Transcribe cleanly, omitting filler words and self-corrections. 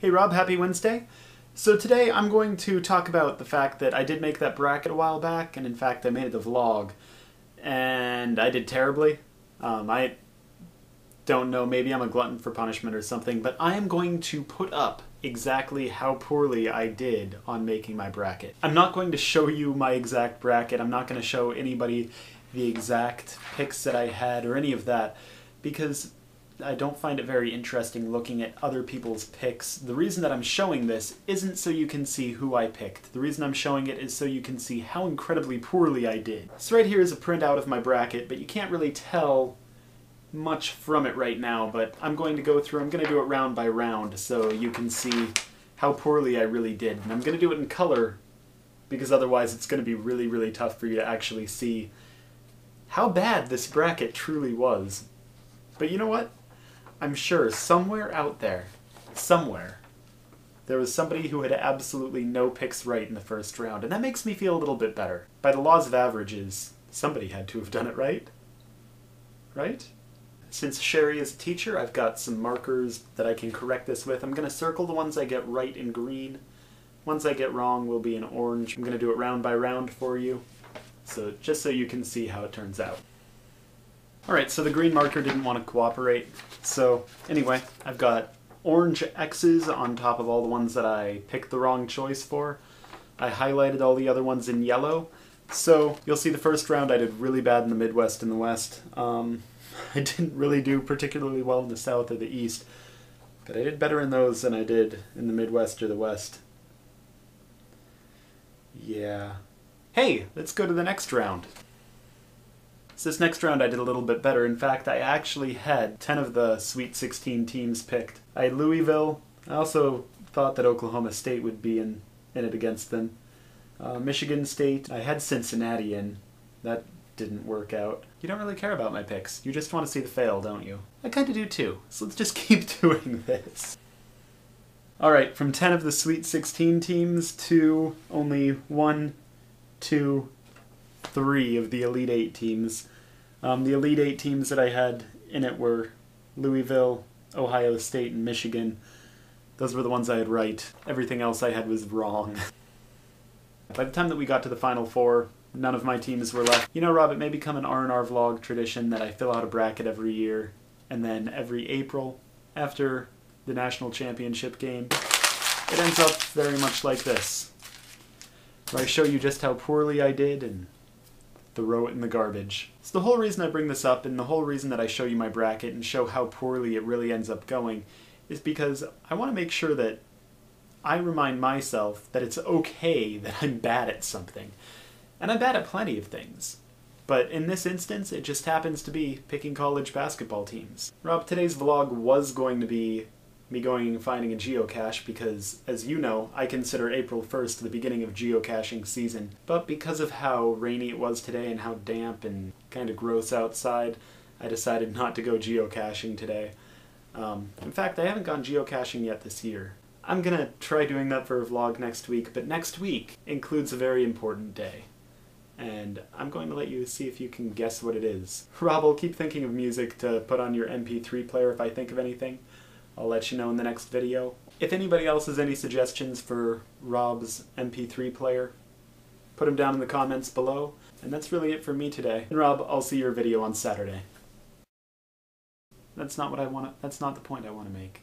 Hey Rob, happy Wednesday. So today I'm going to talk about the fact that I did make that bracket a while back, and in fact I made it a vlog, and I did terribly. I don't know, maybe I'm a glutton for punishment or something, but I am going to put up exactly how poorly I did on making my bracket. I'm not going to show you my exact bracket, I'm not going to show anybody the exact picks that I had or any of that, because I don't find it very interesting looking at other people's picks. The reason that I'm showing this isn't so you can see who I picked. The reason I'm showing it is so you can see how incredibly poorly I did. So right here is a printout of my bracket, but you can't really tell much from it right now, but I'm going to go through, I'm going to do it round by round so you can see how poorly I really did. And I'm going to do it in color because otherwise it's going to be really, really tough for you to actually see how bad this bracket truly was. But you know what? I'm sure somewhere out there, there was somebody who had absolutely no picks right in the first round, and that makes me feel a little bit better. By the laws of averages, somebody had to have done it right. Right? Since Sherry is a teacher, I've got some markers that I can correct this with. I'm going to circle the ones I get right in green. Ones I get wrong will be in orange. I'm going to do it round by round for you, so just so you can see how it turns out. Alright, so the green marker didn't want to cooperate, so anyway, I've got orange X's on top of all the ones that I picked the wrong choice for. I highlighted all the other ones in yellow, so you'll see the first round I did really bad in the Midwest and the West. I didn't really do particularly well in the South or the East, but I did better in those than I did in the Midwest or the West. Yeah. Hey, let's go to the next round. So this next round I did a little bit better. In fact, I actually had 10 of the Sweet 16 teams picked. I had Louisville. I also thought that Oklahoma State would be in it against them. Michigan State. I had Cincinnati in. That didn't work out. You don't really care about my picks. You just want to see the fail, don't you? I kind of do too. So let's just keep doing this. Alright, from 10 of the Sweet 16 teams to only 1, 2, 3 of the Elite 8 teams. The Elite 8 teams that I had in it were Louisville, Ohio State, and Michigan. Those were the ones I had right. Everything else I had was wrong. By the time that we got to the Final Four, none of my teams were left. You know, Rob, it may become an R&R vlog tradition that I fill out a bracket every year, and then every April, after the national championship game, it ends up very much like this, where I show you just how poorly I did and throw it in the garbage. So the whole reason I bring this up, and the whole reason that I show you my bracket and show how poorly it really ends up going, is because I want to make sure that I remind myself that it's okay that I'm bad at something. And I'm bad at plenty of things. But in this instance, it just happens to be picking college basketball teams. Rob, today's vlog was going to be me going and finding a geocache because, as you know, I consider April 1st the beginning of geocaching season. But because of how rainy it was today and how damp and kind of gross outside, I decided not to go geocaching today. In fact, I haven't gone geocaching yet this year. I'm gonna try doing that for a vlog next week, but next week includes a very important day. And I'm going to let you see if you can guess what it is. Rob, I'll keep thinking of music to put on your MP3 player if I think of anything. I'll let you know in the next video. If anybody else has any suggestions for Rob's MP3 player, put them down in the comments below. And that's really it for me today. And Rob, I'll see your video on Saturday. That's not the point I want to make.